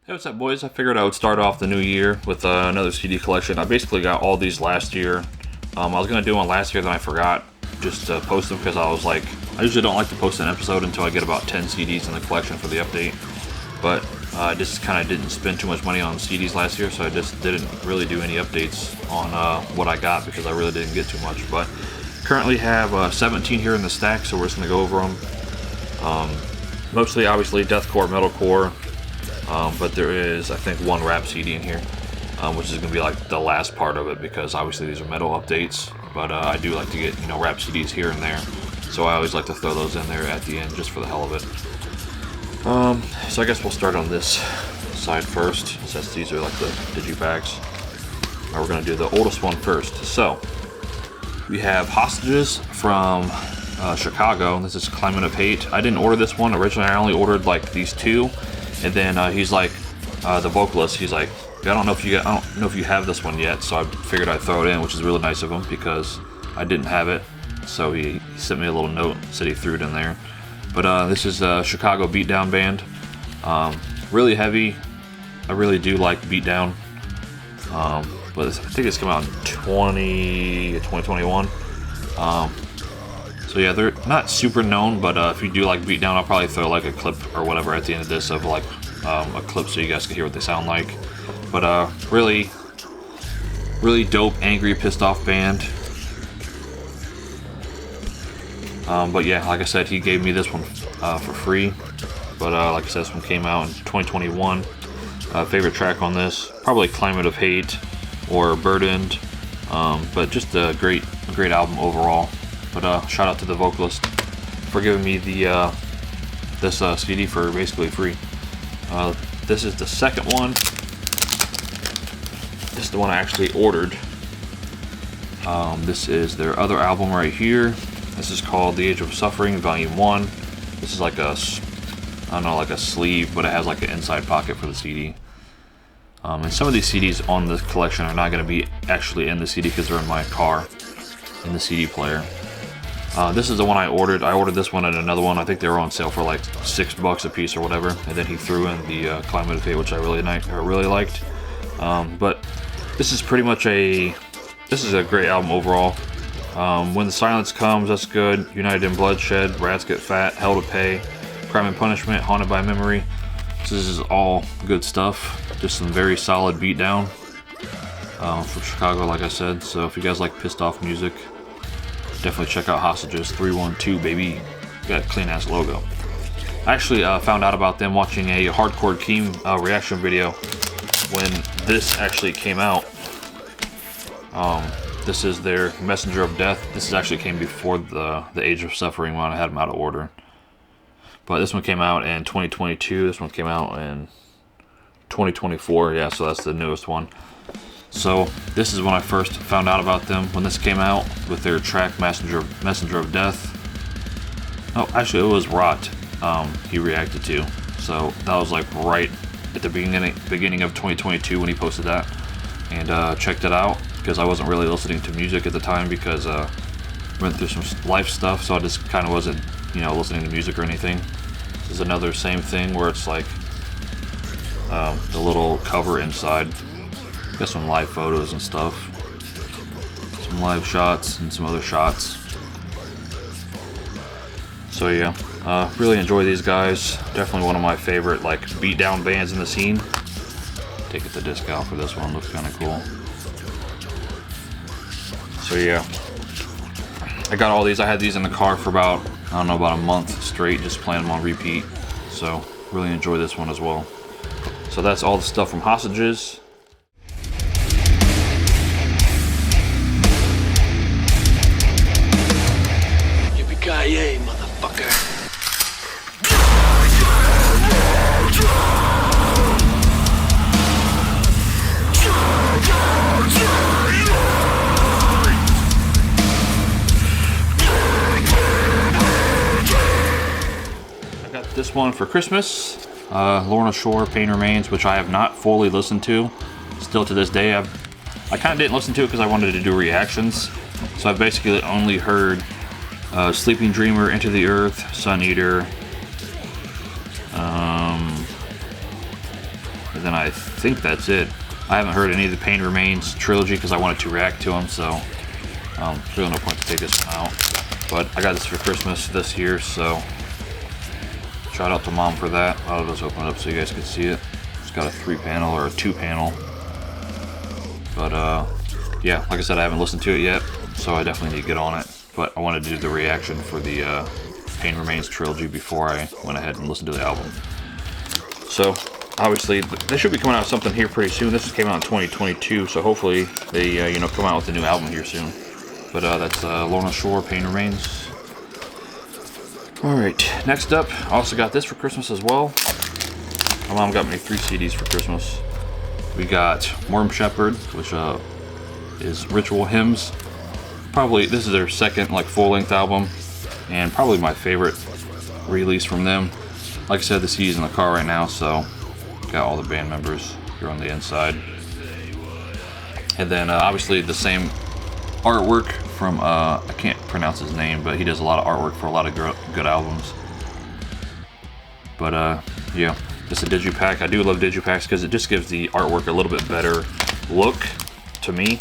Hey, what's up, boys? I figured I would start off the new year with another CD collection. I basically got all these last year. I was going to do one last year, then I forgot just to post them because I was like, I usually don't like to post an episode until I get about 10 CDs in the collection for the update. But I just kind of didn't spend too much money on CDs last year, so I just didn't really do any updates on what I got because I really didn't get too much. But currently have 17 here in the stack, so we're just going to go over them. Mostly, obviously, Deathcore, Metalcore. But there is, I think, one rap CD in here, which is going to be like the last part of it because obviously these are metal updates. But I do like to get, rap CDs here and there, so I always like to throw those in there at the end just for the hell of it. So I guess we'll start on this side first, since these are like the digipacks. We're going to do the oldest one first. So we have Hostages from Chicago. This is Climate of Hate. I didn't order this one originally. I only ordered like these two. And then he's like, the vocalist, he's like, I don't know if you have this one yet, so I figured I'd throw it in, which is really nice of him because I didn't have it. So he sent me a little note, said he threw it in there. But this is a Chicago beatdown band. Really heavy. I really do like beatdown. But I think it's come out in 2021. So yeah, they're not super known, but if you do like beatdown, I'll probably throw like a clip or whatever at the end of this of like a clip so you guys can hear what they sound like. But really dope, angry, pissed off band. But yeah, like I said, he gave me this one for free. But like I said, this one came out in 2021. Favorite track on this, probably Climate of Hate or Burdened. But just a great album overall. But shout out to the vocalist for giving me the this CD for basically free. This is the second one. This is the one I actually ordered. This is their other album right here. This is called The Age of Suffering, Volume 1. This is like a, I don't know, like a sleeve, but it has like an inside pocket for the CD. And some of these CDs on this collection are not going to be actually in the CD because they're in my car, in the CD player. This is the one I ordered. I ordered this one and another one. I think they were on sale for like $6 a piece or whatever. And then he threw in the Climate of Hate, which I really liked. But this is pretty much this is a great album overall. When the Silence Comes, that's good. United in Bloodshed, Rats Get Fat, Hell to Pay, Crime and Punishment, Haunted by Memory. So this is all good stuff. Just some very solid beatdown from Chicago, like I said. So if you guys like pissed off music, definitely check out Hostages 312, baby. Got a clean ass logo. I actually found out about them watching a Hardcore Keem reaction video when this actually came out. This is their Messenger of Death. This actually came before the Age of Suffering one. I had them out of order. But this one came out in 2022. This one came out in 2024. Yeah, so that's the newest one. So this is when I first found out about them, when this came out with their track Messenger of Death. Oh, actually it was Rot he reacted to. So that was like right at the beginning of 2022 when he posted that. And checked it out because I wasn't really listening to music at the time because I went through some life stuff, so I just kind of wasn't, listening to music or anything. This is another same thing where it's like the little cover inside. Got some live photos and stuff, some live shots and some other shots. So yeah, really enjoy these guys. Definitely one of my favorite like beatdown bands in the scene. Take it to disc out for this one, looks kind of cool. So yeah, I got all these. I had these in the car for about, about a month straight, just playing them on repeat. So really enjoy this one as well. So that's all the stuff from Hostages. Yippee-ki-yay, motherfucker. I got this one for Christmas. Lorna Shore, Pain Remains, which I have not fully listened to. Still to this day, I kind of didn't listen to it because I wanted to do reactions. So I've basically only heard Sleeping Dreamer, Into the Earth, Sun Eater, And then I think that's it. I haven't heard any of the Pain Remains trilogy because I wanted to react to them, so there's really no point to take this one out. But I got this for Christmas this year, so shout out to Mom for that. I'll just open it up so you guys can see it. It's got a 3-panel or a 2-panel. But yeah, like I said, I haven't listened to it yet, so I definitely need to get on it. But I wanted to do the reaction for the Pain Remains trilogy before I went ahead and listened to the album. So obviously they should be coming out with something here pretty soon. This came out in 2022, so hopefully they you know, come out with a new album here soon. But that's Lorna Shore, Pain Remains. Alright, next up, I also got this for Christmas as well. My mom got me 3 CDs for Christmas. We got Worm Shepherd, which is Ritual Hymns. Probably, this is their second like full-length album, and probably my favorite release from them. Like I said, the CD's in the car right now, so got all the band members here on the inside. And then obviously the same artwork from, I can't pronounce his name, but he does a lot of artwork for a lot of good albums. But yeah, it's a digipack. I do love digipacks because it just gives the artwork a little bit better look to me.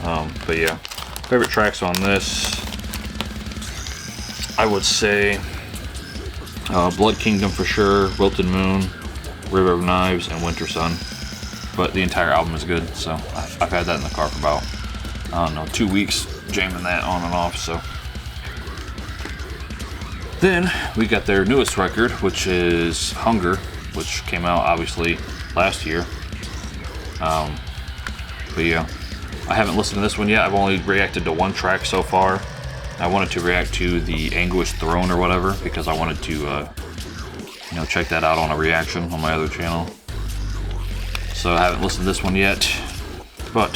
But yeah, favorite tracks on this, I would say Blood Kingdom for sure, Wilted Moon, River of Knives, and Winter Sun. But the entire album is good, so I've had that in the car for about, I don't know, 2 weeks jamming that on and off. So then we got their newest record, which is Hunger, which came out obviously last year. But yeah, I haven't listened to this one yet. I've only reacted to 1 track so far. I wanted to react to the Anguished Throne or whatever because I wanted to you know, check that out on a reaction on my other channel. So I haven't listened to this one yet, but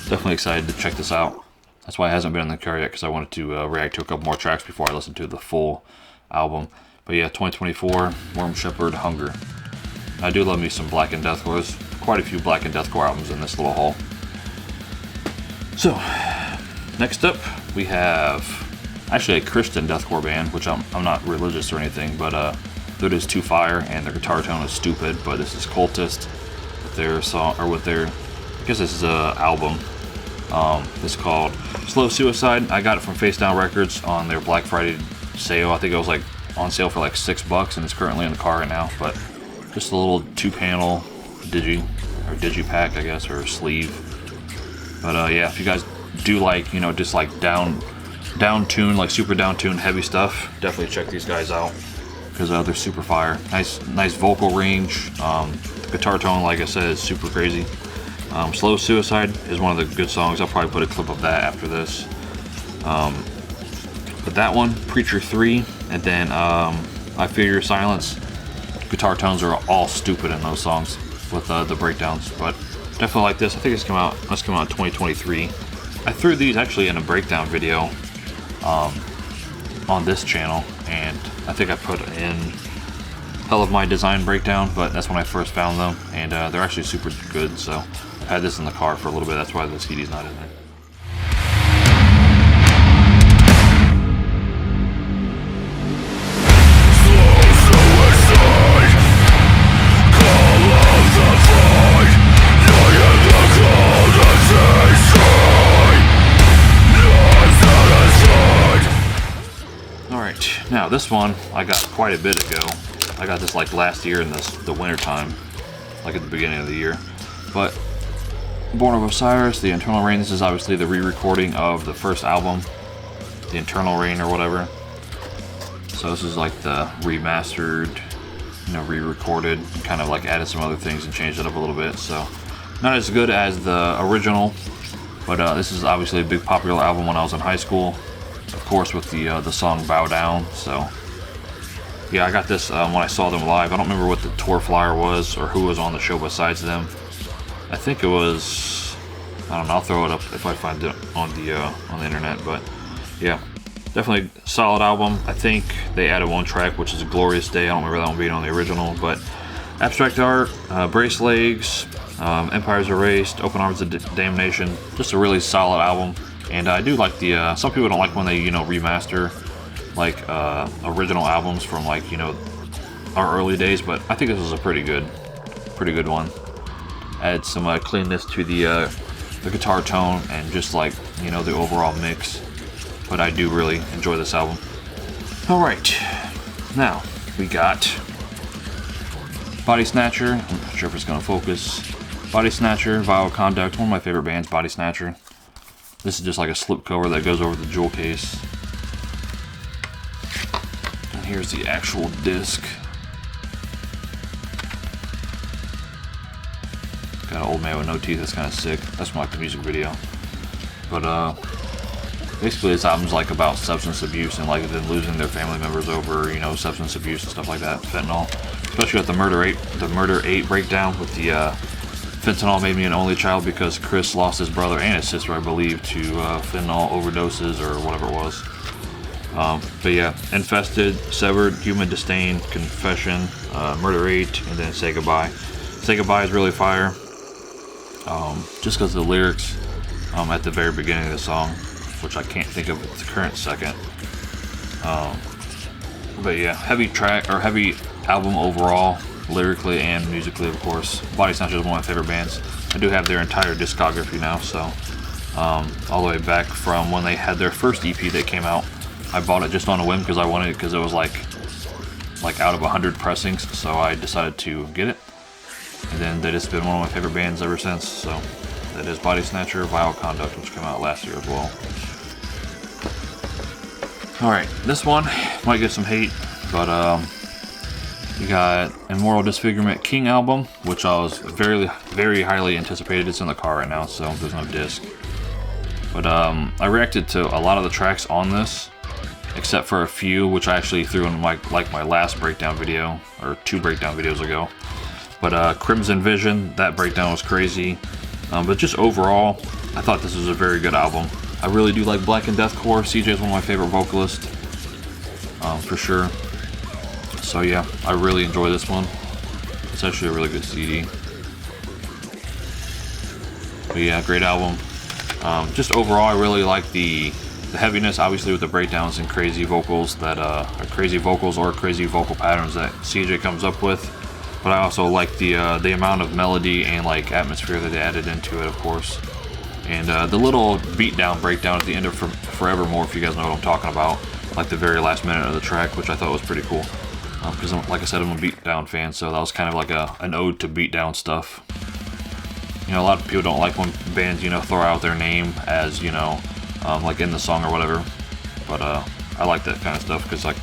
definitely excited to check this out. That's why it hasn't been in the car yet, because I wanted to react to a couple more tracks before I listen to the full album. But yeah, 2024, Worm Shepherd, Hunger. I do love me some Black and Deathcore. There's quite a few Black and Deathcore albums in this little haul. So, next up, we have actually a Christian deathcore band, which I'm not religious or anything, but that is Too Fire, and their guitar tone is stupid. But this is Cultist with their song, or with their, I guess this is a album. It's called Slow Suicide. I got it from Face Down Records on their Black Friday sale. I think it was like on sale for like $6, and it's currently in the car right now. But just a little 2-panel digipack, I guess, or sleeve. But yeah, if you guys do like, you know, just like down tune, like super down tuned heavy stuff, definitely check these guys out because they're super fire. Nice vocal range. The guitar tone, like I said, is super crazy. Slow Suicide is one of the good songs. I'll probably put a clip of that after this. But that one, Preacher 3, and then I Fear Your Silence. Guitar tones are all stupid in those songs with the breakdowns, but definitely like this. I think it's come out in 2023. I threw these actually in a breakdown video on this channel, and I think I put in Hell of My Design breakdown, but that's when I first found them, and they're actually super good. So I've had this in the car for a little bit. That's why the CD's not in there. Alright, now this one I got quite a bit ago. I got this like last year in the winter time, like at the beginning of the year. But Born of Osiris, The Internal Reign, this is obviously the re-recording of the first album, The Internal Reign or whatever. So this is like the remastered, you know, re-recorded, kind of like added some other things and changed it up a little bit. So not as good as the original, but this is obviously a big popular album when I was in high school. Of course, with the song Bow Down. So yeah, I got this when I saw them live. I don't remember what the tour flyer was or who was on the show besides them. I think it was, I don't know, I'll throw it up if I find it on the internet. But yeah, definitely solid album. I think they added 1 track, which is Glorious Day. I don't remember that one being on the original, but Abstract Art, Brace Legs, Empires Erased, Open Arms of Damnation. Just a really solid album. And I do like the, some people don't like when they, you know, remaster like original albums from like, you know, our early days, but I think this was a pretty good one. Add some cleanness to the guitar tone and just like, you know, the overall mix. But I do really enjoy this album. All right, now we got Bodysnatcher. I'm not sure if it's gonna focus. Bodysnatcher, Vile Conduct, one of my favorite bands, Bodysnatcher. This is just like a slipcover that goes over the jewel case. And here's the actual disc. Got an old man with no teeth, that's kind of sick. That's from like the music video. But basically this album's like about substance abuse and like them losing their family members over, you know, substance abuse and stuff like that, fentanyl. Especially with the Murder 8 breakdown with the fentanyl made me an only child because Chris lost his brother and his sister, I believe, to fentanyl overdoses or whatever it was. But yeah, Infested, Severed, Human Disdain, Confession, Murder 8, and then Say Goodbye. Say Goodbye is really fire. Just because of the lyrics at the very beginning of the song, which I can't think of at the current second. But yeah, heavy album overall, lyrically and musically, of course. Bodysnatcher is one of my favorite bands. I do have their entire discography now, so all the way back from when they had their first EP that came out. I bought it just on a whim because I wanted it because it was like out of 100 pressings, so I decided to get it. And then they just been one of my favorite bands ever since. So that is Bodysnatcher, Vile Conduct, which came out last year as well. Alright, this one might get some hate, but you got Immortal Disfigurement King album, which I was very highly anticipated. It's in the car right now, so there's no disc. But I reacted to a lot of the tracks on this, except for a few, which I actually threw in my last breakdown video, or 2 breakdown videos ago. But Crimson Vision, that breakdown was crazy. But just overall, I thought this was a very good album. I really do like Black and Deathcore. CJ is one of my favorite vocalists, for sure. So yeah, I really enjoy this one. It's actually a really good CD. But yeah, great album. Just overall, I really like the heaviness, obviously with the breakdowns and crazy vocals that crazy vocals or crazy vocal patterns that CJ comes up with. But I also like the amount of melody and like atmosphere that they added into it, of course. And the little beatdown breakdown at the end of Forevermore, if you guys know what I'm talking about, like the very last minute of the track, which I thought was pretty cool. Because like I said, I'm a beatdown fan, so that was kind of like an ode to beatdown stuff. You know, a lot of people don't like when bands, you know, throw out their name as, you know, like in the song or whatever. But I like that kind of stuff because like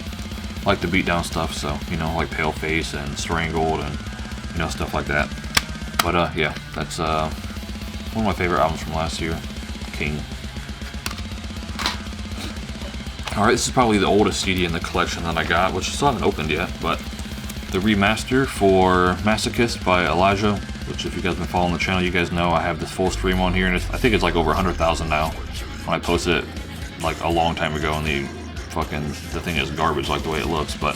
the beatdown stuff, so, you know, like Paleface and Strangled and, you know, stuff like that. But yeah, that's one of my favorite albums from last year, King. Alright, this is probably the oldest CD in the collection that I got, which I still haven't opened yet, but the remaster for Masochist by Elysia, which if you guys have been following the channel, you guys know I have this full stream on here, and I think it's like over 100,000 now. When I posted it like a long time ago, and the thing is garbage like the way it looks, but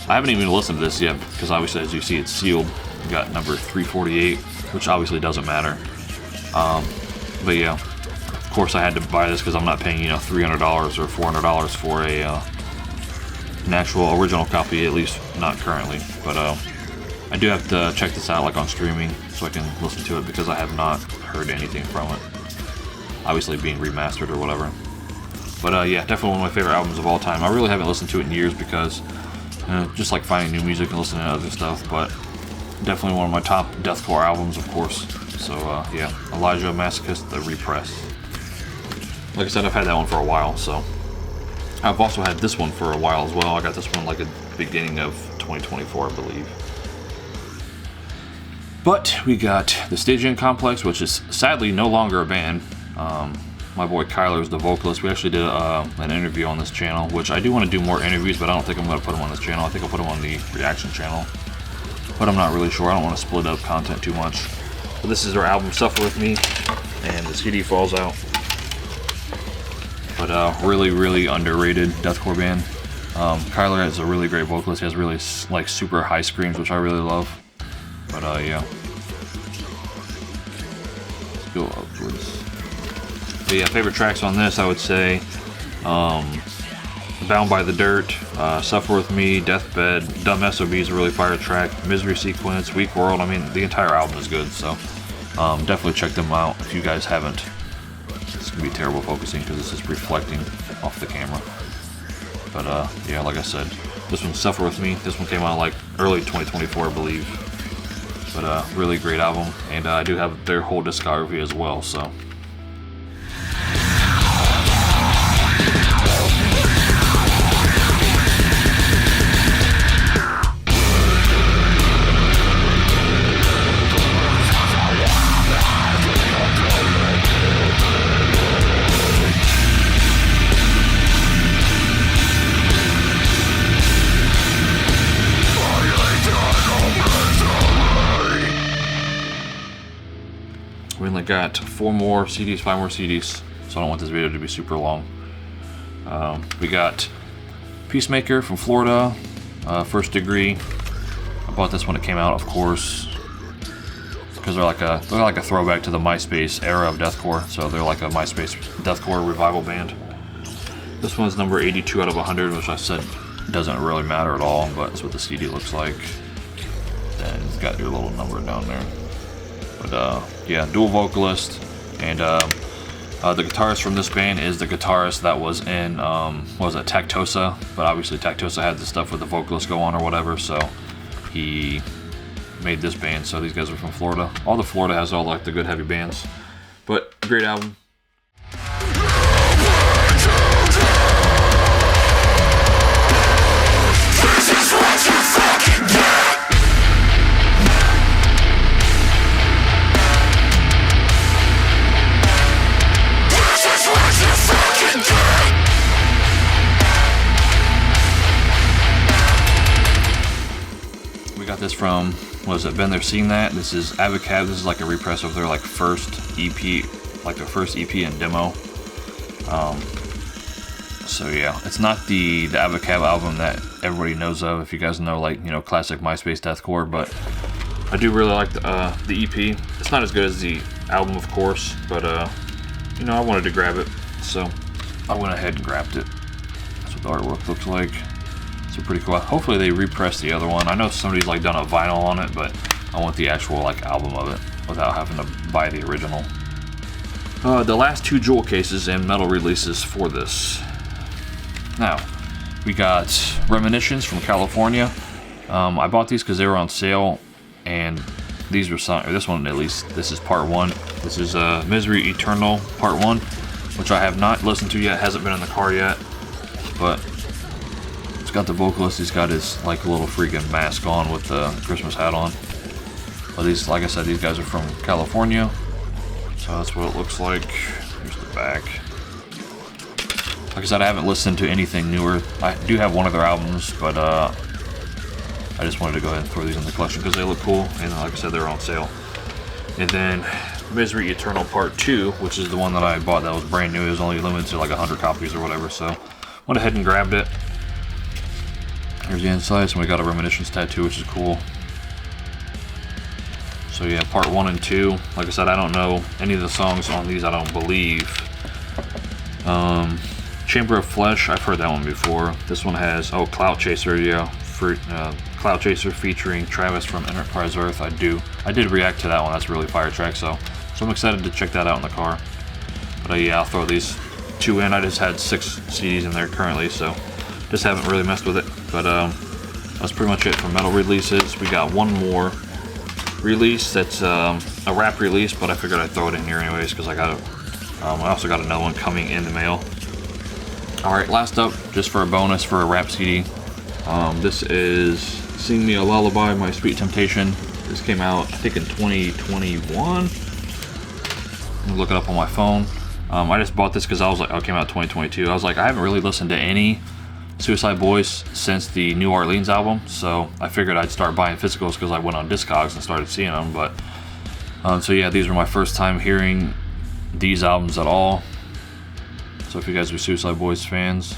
I haven't even listened to this yet because obviously, as you see, it's sealed. We got number 348, which obviously doesn't matter. But yeah, of course I had to buy this because I'm not paying, you know, $300 or $400 for an actual original copy, at least not currently. But I do have to check this out like on streaming so I can listen to it because I have not heard anything from it. Obviously being remastered or whatever. But yeah, definitely one of my favorite albums of all time. I really haven't listened to it in years because just like finding new music and listening to other stuff, but definitely one of my top deathcore albums, of course. So yeah, Elysia, Masochist, the repress. Like I said, I've had that one for a while, so. I've also had this one for a while as well. I got this one like at the beginning of 2024, I believe. But we got the Stygian Complex, which is sadly no longer a band. My boy Kyler is the vocalist. We actually did an interview on this channel, which I do want to do more interviews, but I don't think I'm going to put them on this channel. I think I'll put them on the reaction channel. But I'm not really sure. I don't want to split up content too much. But this is our album Suffer With Me, and the CD falls out. But really underrated deathcore band. Kyler is a really great vocalist. He has really like super high screams, which I really love. But yeah. Let's go upwards. But yeah, favorite tracks on this, I would say Bound by the Dirt, Suffer With Me, Deathbed, Dumb SOB is a really fire track, Misery Sequence, Weak World. I mean, the entire album is good, so definitely check them out if you guys haven't. It's gonna be terrible focusing because this is reflecting off the camera. But yeah, like I said, this one's Suffer With Me. This one came out like early 2024, I believe. But really great album, and I do have their whole discography as well, so. We only got 4 more CDs, 5 more CDs, so I don't want this video to be super long. We got Peacemaker from Florida, First Degree. I bought this when it came out, of course, because they're like a throwback to the MySpace era of deathcore. So they're like a MySpace deathcore revival band. This one's number 82 out of 100, which I said doesn't really matter at all, but that's what the CD looks like. And it's got your little number down there. But yeah, dual vocalist, and the guitarist from this band is the guitarist that was in what was it, Tactosa, but obviously Tactosa had the stuff with the vocalist go on or whatever, so he made this band. So these guys are from Florida. All the Florida has all like the good heavy bands, but great album. Got this from, was it Been There Seen That? This is Abacabb. This is like a repress of their like first EP, like their first EP and demo. So yeah, it's not the Abacabb album that everybody knows of, if you guys know, like, you know, classic MySpace deathcore, but I do really like the EP. It's not as good as the album, of course, but you know, I wanted to grab it, so I went ahead and grabbed it. That's what the artwork looks like. Pretty cool. Hopefully they repress the other one. I know somebody's like done a vinyl on it, but I want the actual like album of it without having to buy the original. The last 2 jewel cases and metal releases for this. Now we got Reminitions from California. I bought these because they were on sale, and these were some, or this one at least. This is part 1. This is Misery Eternal part 1, which I have not listened to yet. Hasn't been in the car yet, but it's got the vocalist. He's got his like little freaking mask on with the Christmas hat on. But these, like I said, these guys are from California, so that's what it looks like. Here's the back. Like I said, I haven't listened to anything newer. I do have one of their albums, but I just wanted to go ahead and throw these in the collection because they look cool, and like I said, they're on sale. And then Misery Eternal Part 2, which is the one that I bought that was brand new. It was only limited to like 100 copies or whatever, so went ahead and grabbed it. Here's the inside, so we got a Reminitions tattoo, which is cool. So yeah, part 1 and 2. Like I said, I don't know any of the songs on these, I don't believe. Chamber of Flesh, I've heard that one before. This one has, oh, Clout Chaser, yeah. Clout Chaser featuring Travis from Enterprise Earth. I did react to that one. That's a really fire track, so I'm excited to check that out in the car. But yeah, I'll throw these 2 in. I just had 6 CDs in there currently, so just haven't really messed with it. But that's pretty much it for metal releases. We got one more release that's a rap release, but I figured I'd throw it in here anyways because I also got another one coming in the mail. Alright, last up, just for a bonus for a rap CD. This is Sing Me a Lullaby, My Sweet Temptation. This came out, I think, in 2021. Let me look it up on my phone. I just bought this because I was like, oh, it came out 2022. I was like, I haven't really listened to any uicideBoys since the New Orleans album, so I figured I'd start buying physicals because I went on Discogs and started seeing them. But so yeah, these were my first time hearing these albums at all. So if you guys are uicideBoys fans,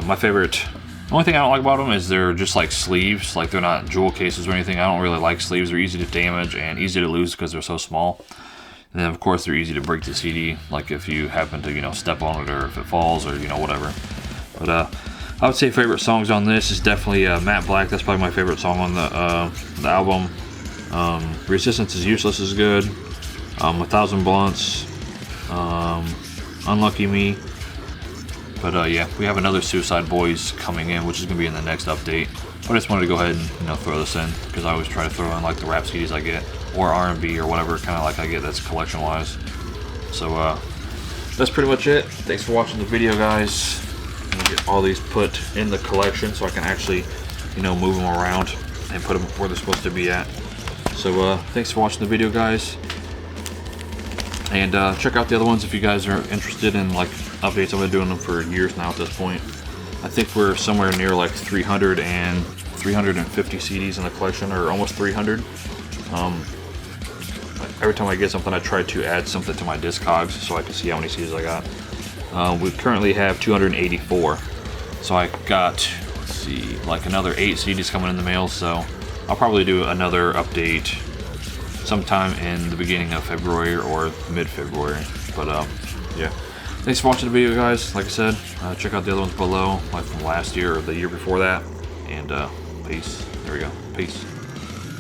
my favorite, the only thing I don't like about them is they're just like sleeves, like they're not jewel cases or anything. I don't really like sleeves. They're easy to damage and easy to lose because they're so small. And then of course they're easy to break the CD, like if you happen to, you know, step on it or if it falls or, you know, whatever. But I would say favorite songs on this is definitely Matte Black. That's probably my favorite song on the album. Resistance is Useless is good. 1,000 Blunts. Unlucky Me. But yeah, we have another Suicide Boys coming in, which is going to be in the next update. But I just wanted to go ahead and throw this in, because I always try to throw in like the rap CDs I get, or R&B or whatever kind of like I get that's collection wise. So that's pretty much it. Thanks for watching the video, guys. I'm going to get all these put in the collection so I can actually, move them around and put them where they're supposed to be at. So thanks for watching the video, guys. And check out the other ones if you guys are interested in like updates. I've been doing them for years now at this point. I think we're somewhere near like 350 CDs in the collection, or almost 300. Every time I get something, I try to add something to my Discogs so I can see how many CDs I got. We currently have 284. So I got, let's see, like another 8 CDs coming in the mail. So I'll probably do another update sometime in the beginning of February or mid-February. But yeah, thanks for watching the video, guys. Like I said, check out the other ones below, like from last year or the year before that. And peace. There we go. Peace.